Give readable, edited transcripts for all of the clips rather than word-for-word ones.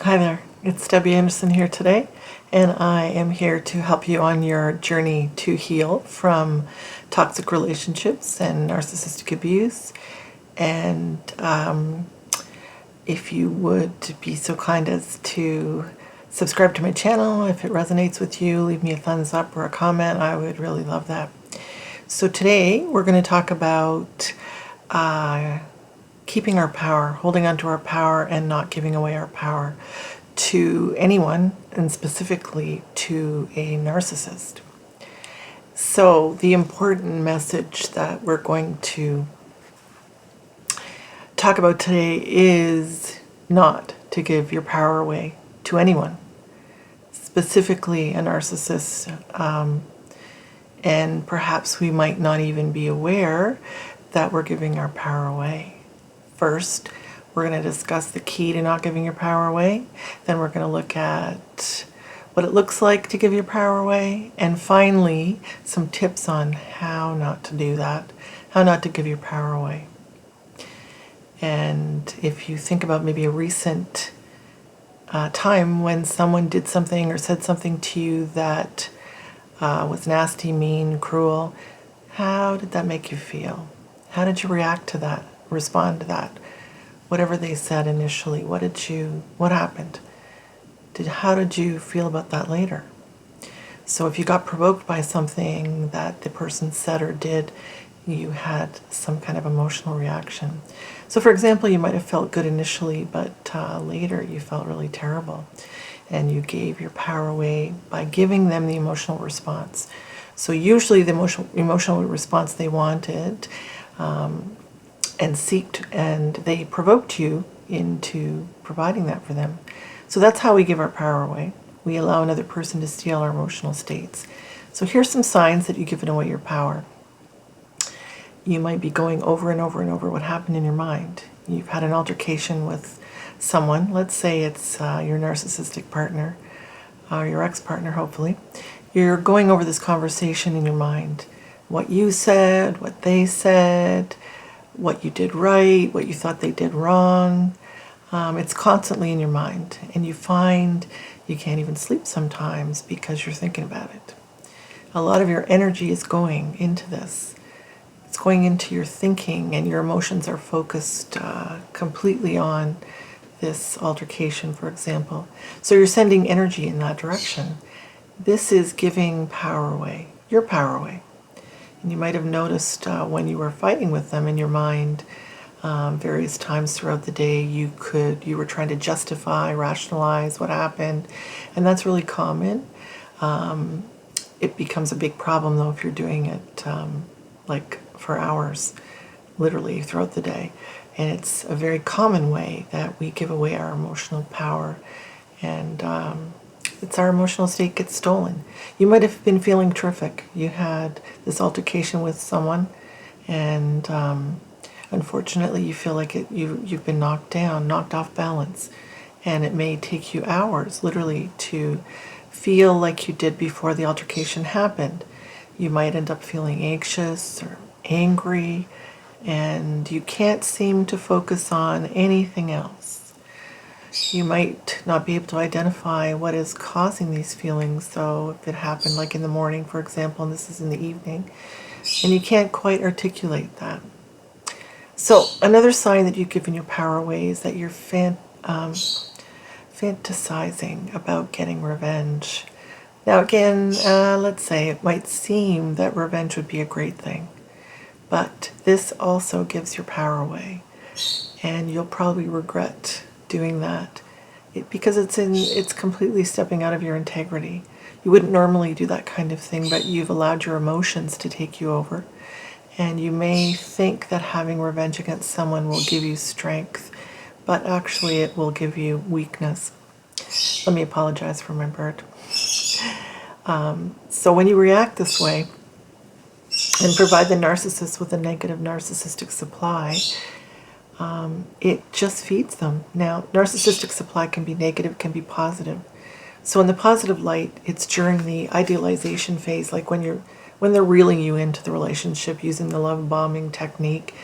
Hi there, it's Debbie Anderson here today, and I am here to help you on your journey to heal from toxic relationships and narcissistic abuse. And if you would be so kind as to subscribe to my channel, if it resonates with you, leave me a thumbs up or a comment. I would really love that. So today we're going to talk about keeping our power, holding on to our power and not giving away our power to anyone, and specifically to a narcissist. So the important message that we're going to talk about today is not to give your power away to anyone, specifically a narcissist. And perhaps we might not even be aware that we're giving our power away. First, we're going to discuss the key to not giving your power away. Then we're going to look at what it looks like to give your power away. And finally, some tips on how not to do that, how not to give your power away. And if you think about maybe a recent time when someone did something or said something to you that was nasty, mean, cruel, how did that make you feel? How did you react to that, respond to that? Whatever they said initially, what happened? How did you feel about that later? So if you got provoked by something that the person said or did, you had some kind of emotional reaction. So for example, you might have felt good initially, but later you felt really terrible. And you gave your power away by giving them the emotional response. So usually the emotional response they wanted and they provoked you into providing that for them. So that's how we give our power away. We allow another person to steal our emotional states. So here's some signs that you've given away your power. You might be going over and over and over what happened in your mind. You've had an altercation with someone. Let's say it's your narcissistic partner, or your ex-partner, hopefully. You're going over this conversation in your mind. What you said, what they said, what you did right, what you thought they did wrong. It's constantly in your mind, and you find you can't even sleep sometimes because you're thinking about it. A lot of your energy is going into this. It's going into your thinking, and your emotions are focused completely on this altercation, for example. So you're sending energy in that direction. This is giving power away, your power away. And you might have noticed when you were fighting with them in your mind, various times throughout the day, you were trying to justify, rationalize what happened, and that's really common. It becomes a big problem though if you're doing it like for hours, literally throughout the day. And it's a very common way that we give away our emotional power, and it's our emotional state gets stolen. You might have been feeling terrific. You had this altercation with someone, and unfortunately you feel like you've been knocked down, knocked off balance, and it may take you hours, literally, to feel like you did before the altercation happened. You might end up feeling anxious or angry, and you can't seem to focus on anything else. You might not be able to identify what is causing these feelings. So if it happened like in the morning, for example, and this is in the evening, and you can't quite articulate that. So another sign that you've given your power away is that you're fantasizing about getting revenge. Now again, let's say it might seem that revenge would be a great thing, but this also gives your power away, and you'll probably regret doing that because it's completely stepping out of your integrity. You wouldn't normally do that kind of thing, but you've allowed your emotions to take you over, and you may think that having revenge against someone will give you strength, but actually it will give you weakness. Let me apologize for my bird. So when you react this way and provide the narcissist with a negative narcissistic supply, it just feeds them. Now, narcissistic supply can be negative, can be positive. So in the positive light, it's during the idealization phase, like when they're reeling you into the relationship using the love bombing technique.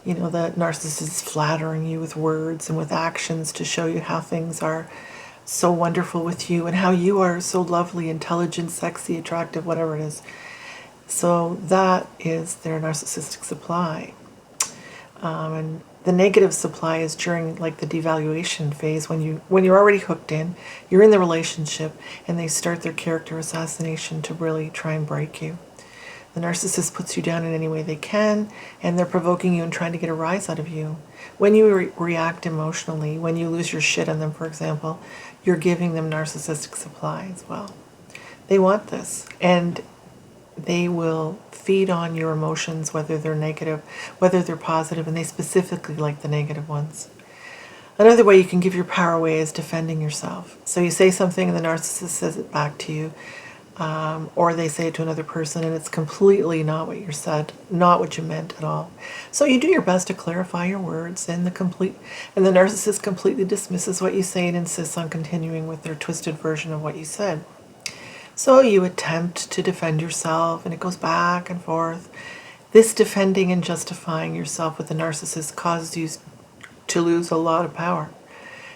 You know, the narcissist is flattering you with words and with actions to show you how things are so wonderful with you and how you are so lovely, intelligent, sexy, attractive, whatever it is. So that is their narcissistic supply. And the negative supply is during like the devaluation phase when you're already hooked in, you're in the relationship, and they start their character assassination to really try and break you. The narcissist puts you down in any way they can, and they're provoking you and trying to get a rise out of you. When you react emotionally, when you lose your shit on them, for example, you're giving them narcissistic supply as well. They want this, and they will feed on your emotions, whether they're negative, whether they're positive, and they specifically like the negative ones. Another way you can give your power away is defending yourself. So you say something and the narcissist says it back to you, or they say it to another person and it's completely not what you said, not what you meant at all. So you do your best to clarify your words, and the narcissist completely dismisses what you say and insists on continuing with their twisted version of what you said. So you attempt to defend yourself, and it goes back and forth. This defending and justifying yourself with the narcissist causes you to lose a lot of power.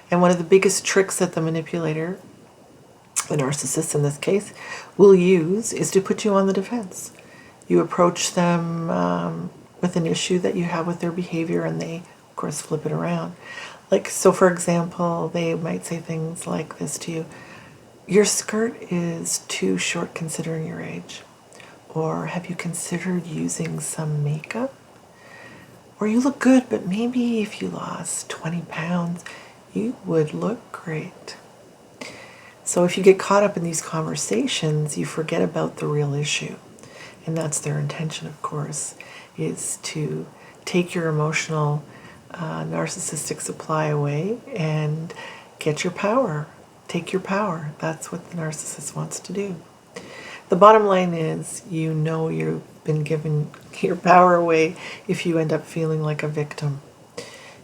And one of the biggest tricks that the manipulator, the narcissist in this case, will use is to put you on the defense. You approach them with an issue that you have with their behavior, and they, of course, flip it around. So for example, they might say things like this to you: your skirt is too short considering your age. Or have you considered using some makeup? Or you look good, but maybe if you lost 20 pounds, you would look great. So if you get caught up in these conversations, you forget about the real issue. And that's their intention, of course, is to take your emotional narcissistic supply away and get your power. Take your power. That's what the narcissist wants to do. The bottom line is, you've been given your power away if you end up feeling like a victim.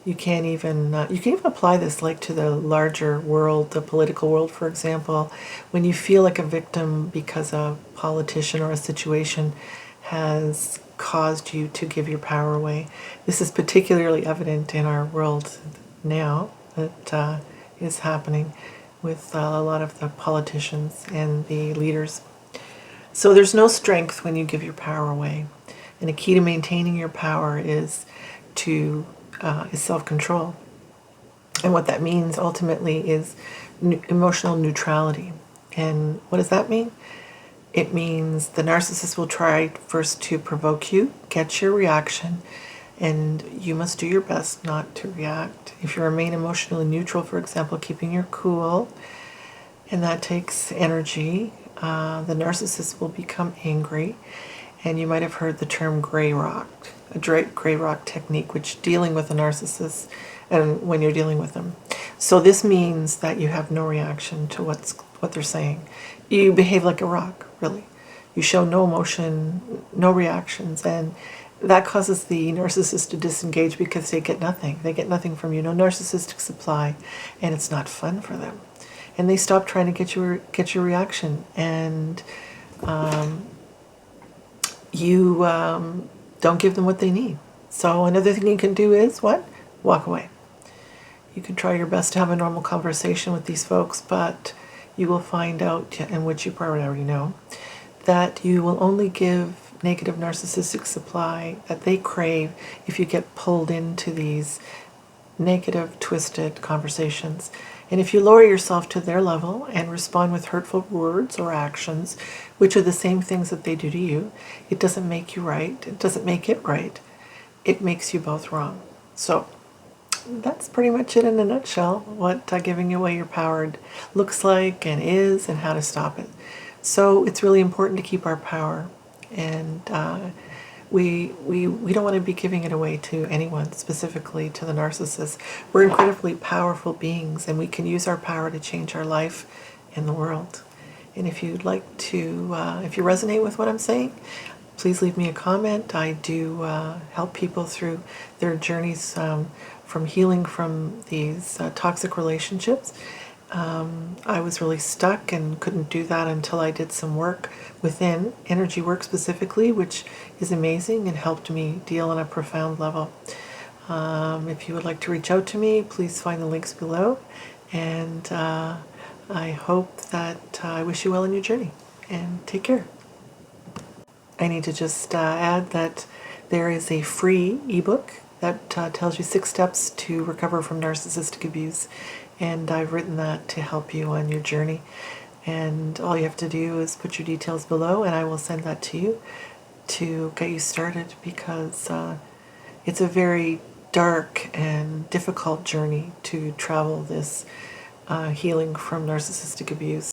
You can even apply this like to the larger world, the political world, for example. When you feel like a victim because a politician or a situation has caused you to give your power away. This is particularly evident in our world now. That is happening with a lot of the politicians and the leaders. So there's no strength when you give your power away. And a key to maintaining your power is self-control. And what that means ultimately is emotional neutrality. And what does that mean? It means the narcissist will try first to provoke you, get your reaction, and you must do your best not to react. If you remain emotionally neutral, for example, keeping your cool, and that takes energy, the narcissist will become angry. And you might have heard the term gray rock, a gray rock technique, which dealing with a narcissist and when you're dealing with them. So this means that you have no reaction to what they're saying. You behave like a rock, really. You show no emotion, no reactions, and that causes the narcissist to disengage because they get nothing. They get nothing from you, no narcissistic supply, and it's not fun for them. And they stop trying to get your reaction, and you don't give them what they need. So another thing you can do is what? Walk away. You can try your best to have a normal conversation with these folks, but you will find out, and which you probably already know, that you will only give negative narcissistic supply that they crave if you get pulled into these negative, twisted conversations. And if you lower yourself to their level and respond with hurtful words or actions, which are the same things that they do to you, it doesn't make you right. It doesn't make it right. It makes you both wrong. So that's pretty much it in a nutshell, what giving away your power looks like and is, and how to stop it. So it's really important to keep our power, and we don't want to be giving it away to anyone, specifically to the narcissist. We're incredibly powerful beings, and we can use our power to change our life and the world. And if you'd like to, if you resonate with what I'm saying, please leave me a comment. I do help people through their journeys from healing from these toxic relationships. I was really stuck and couldn't do that until I did some work within, energy work specifically, which is amazing and helped me deal on a profound level. If you would like to reach out to me, please find the links below, and I hope that I wish you well in your journey, and take care. I need to just add that there is a free ebook that tells you 6 steps to recover from narcissistic abuse, and I've written that to help you on your journey. And all you have to do is put your details below, and I will send that to you to get you started, because it's a very dark and difficult journey to travel this healing from narcissistic abuse.